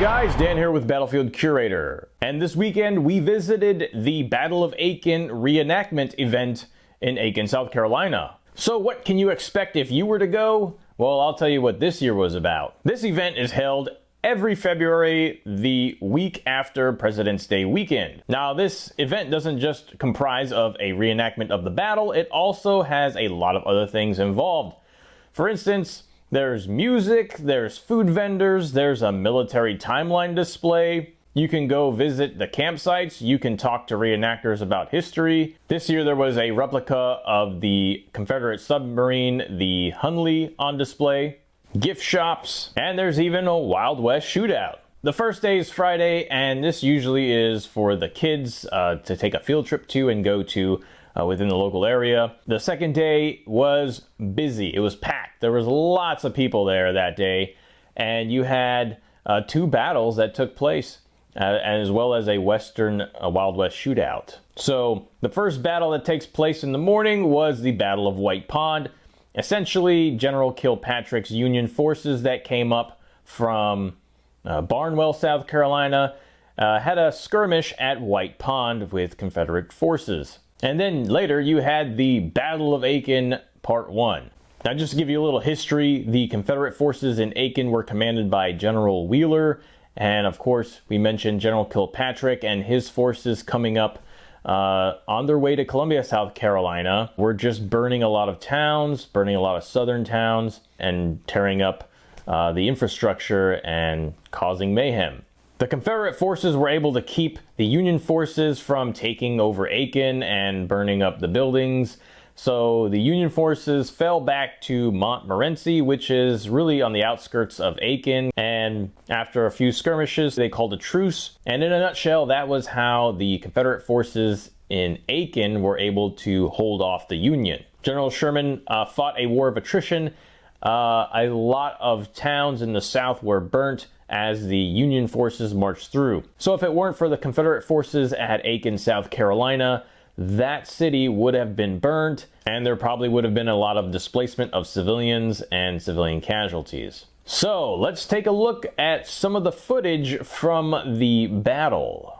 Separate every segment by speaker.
Speaker 1: Guys, Dan here with Battlefield Curator, and this weekend we visited the Battle of Aiken reenactment event in Aiken, South Carolina. So what can you expect if you were to go? Well, I'll tell you what this year was about. This event is held every February, the week after President's Day weekend. Now, this event doesn't just comprise of a reenactment of the battle, it also has a lot of other things involved. For instance, there's music, there's food vendors, there's a military timeline display. You can go visit the campsites, you can talk to reenactors about history. This year there was a replica of the Confederate submarine, the Hunley, on display. Gift shops, and there's even a Wild West shootout. The first day is Friday, and this usually is for the kids to take a field trip to and go to within the local area. The second day was busy. It was packed. There was lots of people there that day, and you had two battles that took place, as well as a Wild West shootout. So the first battle that takes place in the morning was the Battle of White Pond. Essentially, General Kilpatrick's Union forces that came up from Barnwell, South Carolina, had a skirmish at White Pond with Confederate forces. And then later you had the Battle of Aiken Part 1. Now, just to give you a little history, the Confederate forces in Aiken were commanded by General Wheeler, and of course we mentioned General Kilpatrick and his forces coming up on their way to Columbia, South Carolina. Were just burning a lot of towns, burning a lot of southern towns, and tearing up the infrastructure and causing mayhem. The Confederate forces were able to keep the Union forces from taking over Aiken and burning up the buildings. So the Union forces fell back to Montmorency, which is really on the outskirts of Aiken. And after a few skirmishes, they called a truce. And in a nutshell, that was how the Confederate forces in Aiken were able to hold off the Union. General Sherman fought a war of attrition. A lot of towns in the South were burnt as the Union forces marched through. So if it weren't for the Confederate forces at Aiken, South Carolina, that city would have been burned, and there probably would have been a lot of displacement of civilians and civilian casualties. So let's take a look at some of the footage from the battle.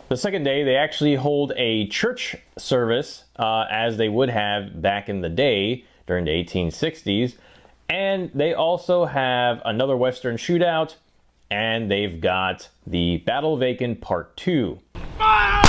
Speaker 1: The second day, they actually hold a church service, as they would have back in the day during the 1860s. And they also have another Western shootout, and they've got the Battle of Aiken Part 2. Fire!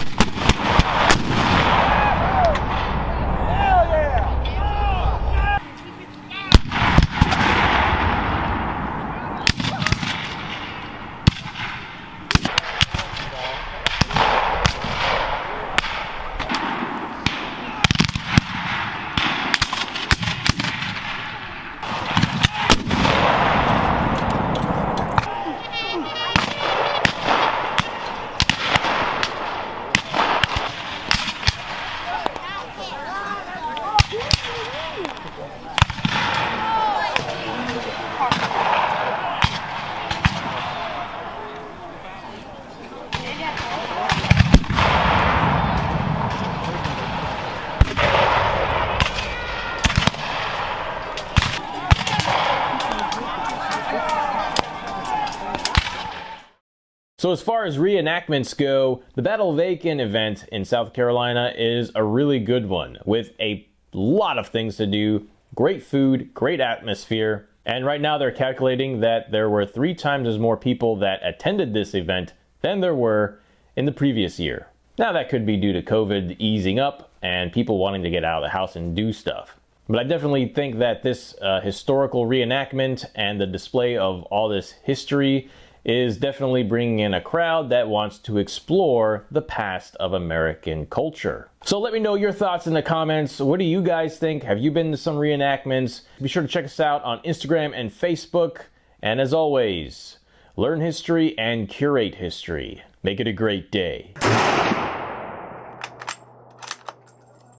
Speaker 1: So as far as reenactments go, the Battle of Aiken event in South Carolina is a really good one with a lot of things to do, great food, great atmosphere, and right now they're calculating that there were 3 times as more people that attended this event than there were in the previous year. Now that could be due to COVID easing up and people wanting to get out of the house and do stuff. But I definitely think that this historical reenactment and the display of all this history is definitely bringing in a crowd that wants to explore the past of American culture. So let me know your thoughts in the comments. What do you guys think? Have you been to some reenactments? Be sure to check us out on Instagram and Facebook. And as always, learn history and curate history. Make it a great day.